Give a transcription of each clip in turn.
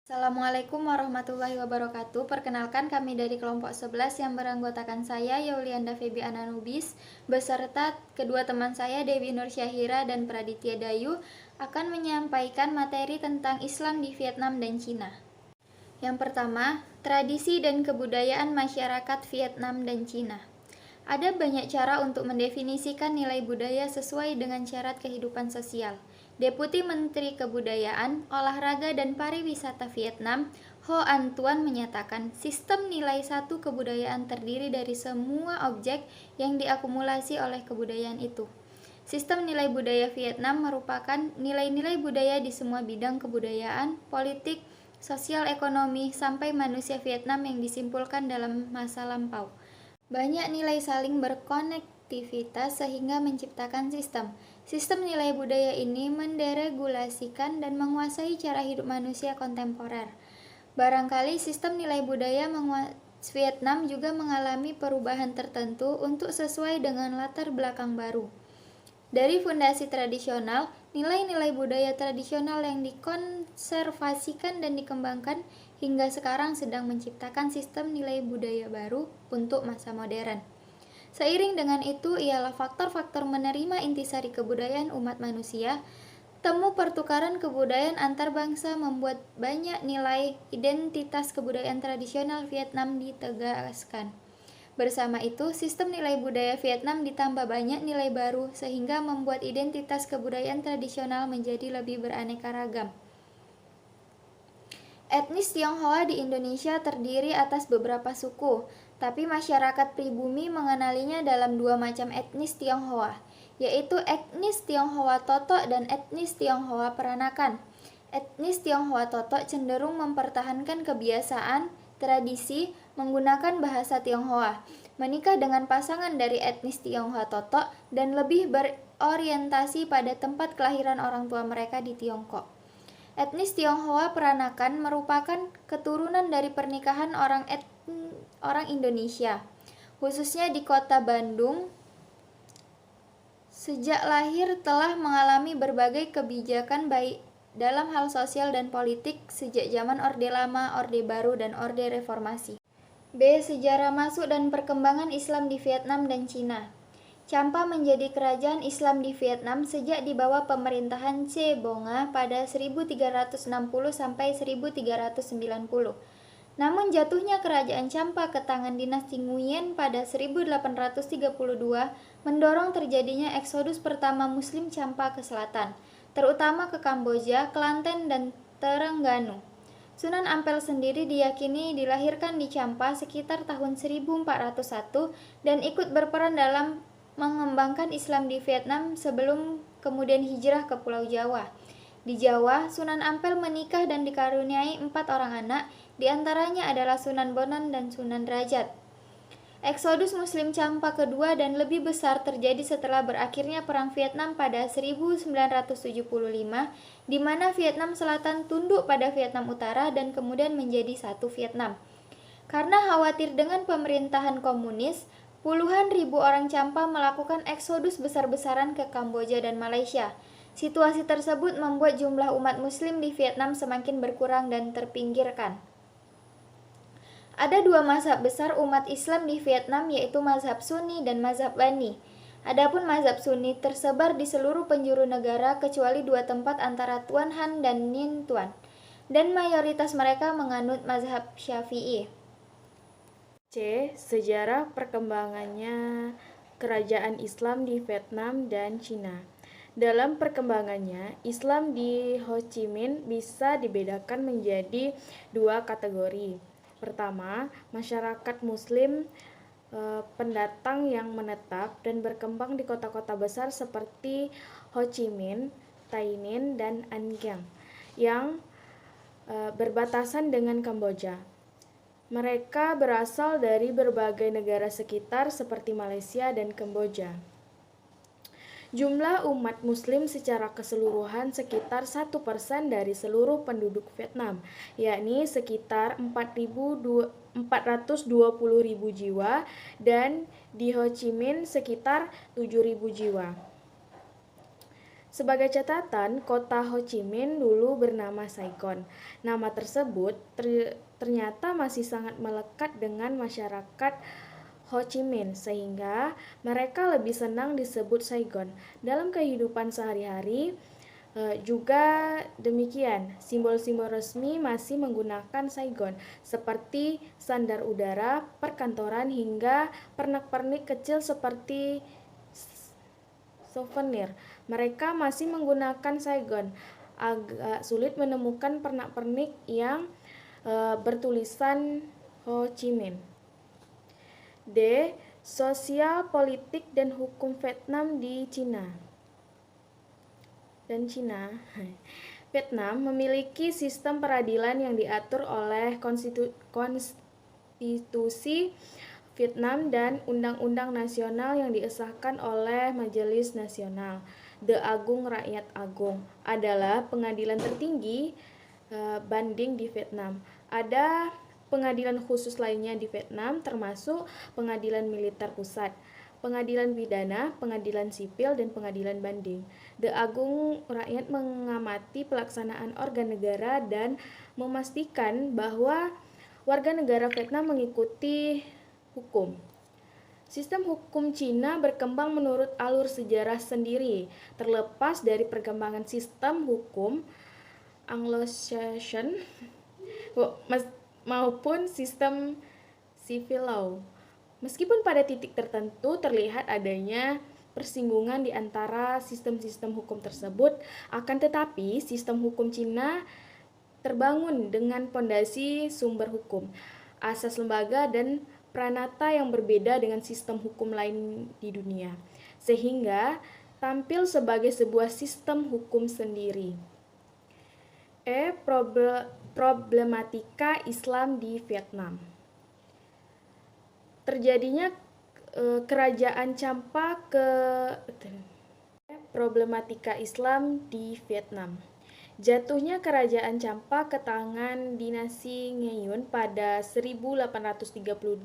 Assalamualaikum warahmatullahi wabarakatuh. Perkenalkan, kami dari kelompok 11 yang beranggotakan saya Yaulianda Febi Ananubis beserta kedua teman saya Dewi Nur Syahira dan Praditya Dayu akan menyampaikan materi tentang Islam di Vietnam dan Cina. Yang pertama, tradisi dan kebudayaan masyarakat Vietnam dan Cina. Ada banyak cara untuk mendefinisikan nilai budaya sesuai dengan syarat kehidupan sosial. Deputi Menteri Kebudayaan, Olahraga dan Pariwisata Vietnam, Ho An Tuan menyatakan sistem nilai satu kebudayaan terdiri dari semua objek yang diakumulasi oleh kebudayaan itu. Sistem nilai budaya Vietnam merupakan nilai-nilai budaya di semua bidang kebudayaan, politik, sosial ekonomi, sampai manusia Vietnam yang disimpulkan dalam masa lampau. Banyak nilai saling berkonektivitas sehingga menciptakan sistem. Sistem nilai budaya ini menderegulasikan dan menguasai cara hidup manusia kontemporer. Barangkali sistem nilai budaya Vietnam juga mengalami perubahan tertentu untuk sesuai dengan latar belakang baru. Dari fondasi tradisional, nilai-nilai budaya tradisional yang dikonservasikan dan dikembangkan hingga sekarang sedang menciptakan sistem nilai budaya baru untuk masa modern. Seiring dengan itu ialah faktor-faktor menerima intisari kebudayaan umat manusia. Temu pertukaran kebudayaan antar bangsa membuat banyak nilai identitas kebudayaan tradisional Vietnam ditegaskan. Bersama itu, sistem nilai budaya Vietnam ditambah banyak nilai baru sehingga membuat identitas kebudayaan tradisional menjadi lebih beraneka ragam. Etnis Tionghoa di Indonesia terdiri atas beberapa suku, tapi masyarakat pribumi mengenalinya dalam dua macam etnis Tionghoa, yaitu etnis Tionghoa Totok dan etnis Tionghoa Peranakan. Etnis Tionghoa Totok cenderung mempertahankan kebiasaan, tradisi, menggunakan bahasa Tionghoa, menikah dengan pasangan dari etnis Tionghoa Totok, dan lebih berorientasi pada tempat kelahiran orang tua mereka di Tiongkok. Etnis Tionghoa Peranakan merupakan keturunan dari pernikahan orang Indonesia, khususnya di kota Bandung. Sejak lahir telah mengalami berbagai kebijakan baik dalam hal sosial dan politik sejak zaman Orde Lama, Orde Baru, dan Orde Reformasi. B. Sejarah masuk dan perkembangan Islam di Vietnam dan Cina. Champa menjadi kerajaan Islam di Vietnam sejak di bawah pemerintahan Che Bonga pada 1360 sampai 1390. Namun jatuhnya kerajaan Champa ke tangan dinasti Nguyen pada 1832 mendorong terjadinya eksodus pertama Muslim Champa ke selatan, terutama ke Kamboja, Kelantan, dan Terengganu. Sunan Ampel sendiri diyakini dilahirkan di Champa sekitar tahun 1401 dan ikut berperan dalam mengembangkan Islam di Vietnam sebelum kemudian hijrah ke Pulau Jawa. Di Jawa, Sunan Ampel menikah dan dikaruniai 4 orang anak, diantaranya adalah Sunan Bonang dan Sunan Derajat. Eksodus Muslim Champa kedua dan lebih besar terjadi setelah berakhirnya Perang Vietnam pada 1975, di mana Vietnam Selatan tunduk pada Vietnam Utara dan kemudian menjadi satu Vietnam. Karena khawatir dengan pemerintahan komunis, puluhan ribu orang Champa melakukan eksodus besar-besaran ke Kamboja dan Malaysia. Situasi tersebut membuat jumlah umat Muslim di Vietnam semakin berkurang dan terpinggirkan. Ada dua mazhab besar umat Islam di Vietnam, yaitu mazhab Sunni dan mazhab Bani. Adapun mazhab Sunni tersebar di seluruh penjuru negara kecuali dua tempat antara Tuan Han dan Ninh Tuan, dan mayoritas mereka menganut mazhab Syafi'i. C. Sejarah perkembangannya kerajaan Islam di Vietnam dan Cina. Dalam perkembangannya, Islam di Ho Chi Minh bisa dibedakan menjadi dua kategori. Pertama, masyarakat Muslim pendatang yang menetap dan berkembang di kota-kota besar seperti Ho Chi Minh, Tay Ninh, dan An Giang yang berbatasan dengan Kamboja. Mereka berasal dari berbagai negara sekitar seperti Malaysia dan Kamboja. Jumlah umat Muslim secara keseluruhan sekitar 1% dari seluruh penduduk Vietnam, yakni sekitar 420.000 jiwa, dan di Ho Chi Minh sekitar 7.000 jiwa. Sebagai catatan, kota Ho Chi Minh dulu bernama Saigon. Nama tersebut ternyata masih sangat melekat dengan masyarakat Ho Chi Minh, sehingga mereka lebih senang disebut Saigon. Dalam kehidupan sehari-hari juga demikian, simbol-simbol resmi masih menggunakan Saigon, seperti sandar udara, perkantoran, hingga pernak-pernik kecil seperti souvenir. Mereka masih menggunakan Saigon. Agak sulit menemukan pernak-pernik yang bertulisan Ho Chi Minh. D. Sosial, politik, dan hukum Vietnam di Cina dan Cina. Vietnam memiliki sistem peradilan yang diatur oleh konstitusi Vietnam dan undang-undang nasional yang disahkan oleh Majelis Nasional. The Agung Rakyat Agung adalah pengadilan tertinggi banding di Vietnam. Ada pengadilan khusus lainnya di Vietnam, termasuk pengadilan militer pusat, pengadilan pidana, pengadilan sipil, dan pengadilan banding. The Agung Rakyat mengamati pelaksanaan organ negara dan memastikan bahwa warga negara Vietnam mengikuti hukum. Sistem hukum Cina berkembang menurut alur sejarah sendiri, terlepas dari perkembangan sistem hukum Anglo-Saxon maupun sistem civil law. Meskipun pada titik tertentu terlihat adanya persinggungan di antara sistem-sistem hukum tersebut, akan tetapi sistem hukum Cina terbangun dengan fondasi sumber hukum, asas lembaga, dan pranata yang berbeda dengan sistem hukum lain di dunia, sehingga tampil sebagai sebuah sistem hukum sendiri. Problematika Islam di Vietnam. Terjadinya kerajaan Champa problematika Islam di Vietnam. Jatuhnya kerajaan Champa ke tangan dinasti Nguyen pada 1832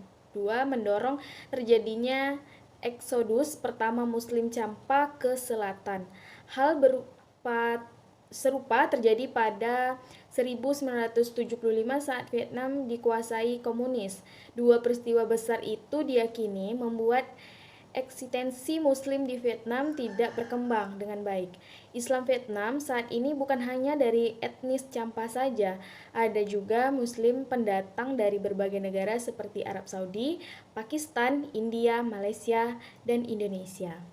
mendorong terjadinya eksodus pertama Muslim Champa ke selatan. Hal serupa terjadi pada 1975 saat Vietnam dikuasai komunis. Dua peristiwa besar itu diyakini membuat eksistensi Muslim di Vietnam tidak berkembang dengan baik. Islam Vietnam saat ini bukan hanya dari etnis Champa saja, ada juga Muslim pendatang dari berbagai negara seperti Arab Saudi, Pakistan, India, Malaysia, dan Indonesia.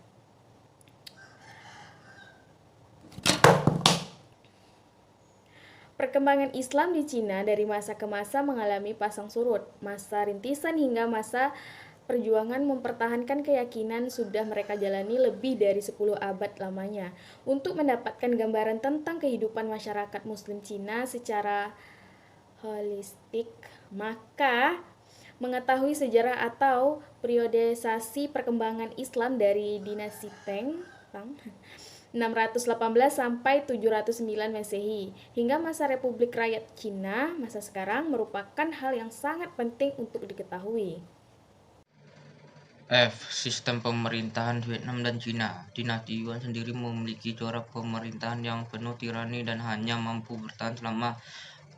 Perkembangan Islam di Cina dari masa ke masa mengalami pasang surut, masa rintisan hingga masa perjuangan mempertahankan keyakinan sudah mereka jalani lebih dari 10 abad lamanya. Untuk mendapatkan gambaran tentang kehidupan masyarakat Muslim Cina secara holistik, maka mengetahui sejarah atau periodisasi perkembangan Islam dari dinasti Tang 618 sampai 709 Masehi hingga masa Republik Rakyat Cina masa sekarang merupakan hal yang sangat penting untuk diketahui. F. Sistem pemerintahan Vietnam dan Cina. Dinasti Yuan sendiri memiliki corak pemerintahan yang penuh tirani dan hanya mampu bertahan selama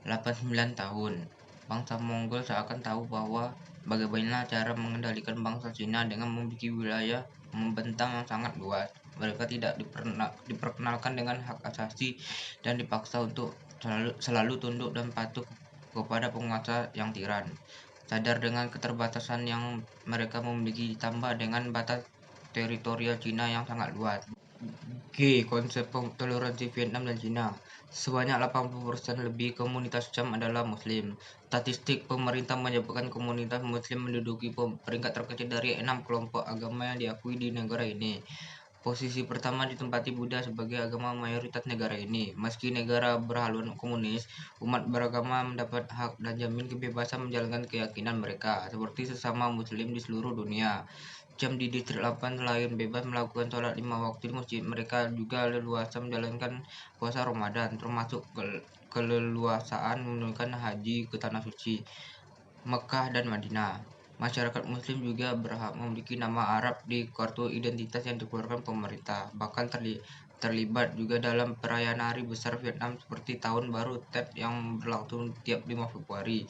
89 tahun. Bangsa Mongol seakan tahu bahwa bagaimana cara mengendalikan bangsa Cina dengan memiliki wilayah membentang yang sangat luas. Mereka tidak diperkenalkan dengan hak asasi dan dipaksa untuk selalu tunduk dan patuh kepada penguasa yang tiran. Sadar dengan keterbatasan yang mereka memiliki ditambah dengan batas teritorial Cina yang sangat luas. G. Konsep toleransi Vietnam dan Cina. Sebanyak 80% lebih komunitas Cham adalah Muslim. Statistik pemerintah menyebutkan komunitas Muslim menduduki peringkat terkecil dari 6 kelompok agama yang diakui di negara ini. Posisi pertama ditempati Buddha sebagai agama mayoritas negara ini. Meski negara berhaluan komunis, umat beragama mendapat hak dan jamin kebebasan menjalankan keyakinan mereka, seperti sesama Muslim di seluruh dunia. Jam di distrik 8 selain bebas melakukan sholat 5 waktu di masjid, mereka juga leluasa menjalankan puasa Ramadan, termasuk keleluasaan menunaikan haji ke tanah suci, Mekah dan Madinah. Masyarakat Muslim juga berhak memiliki nama Arab di kartu identitas yang dikeluarkan pemerintah. Bahkan terlibat juga dalam perayaan hari besar Vietnam seperti Tahun Baru Tet yang berlangsung tiap 5 Februari.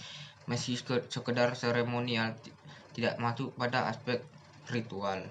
Meski sekedar seremonial, tidak masuk pada aspek ritual.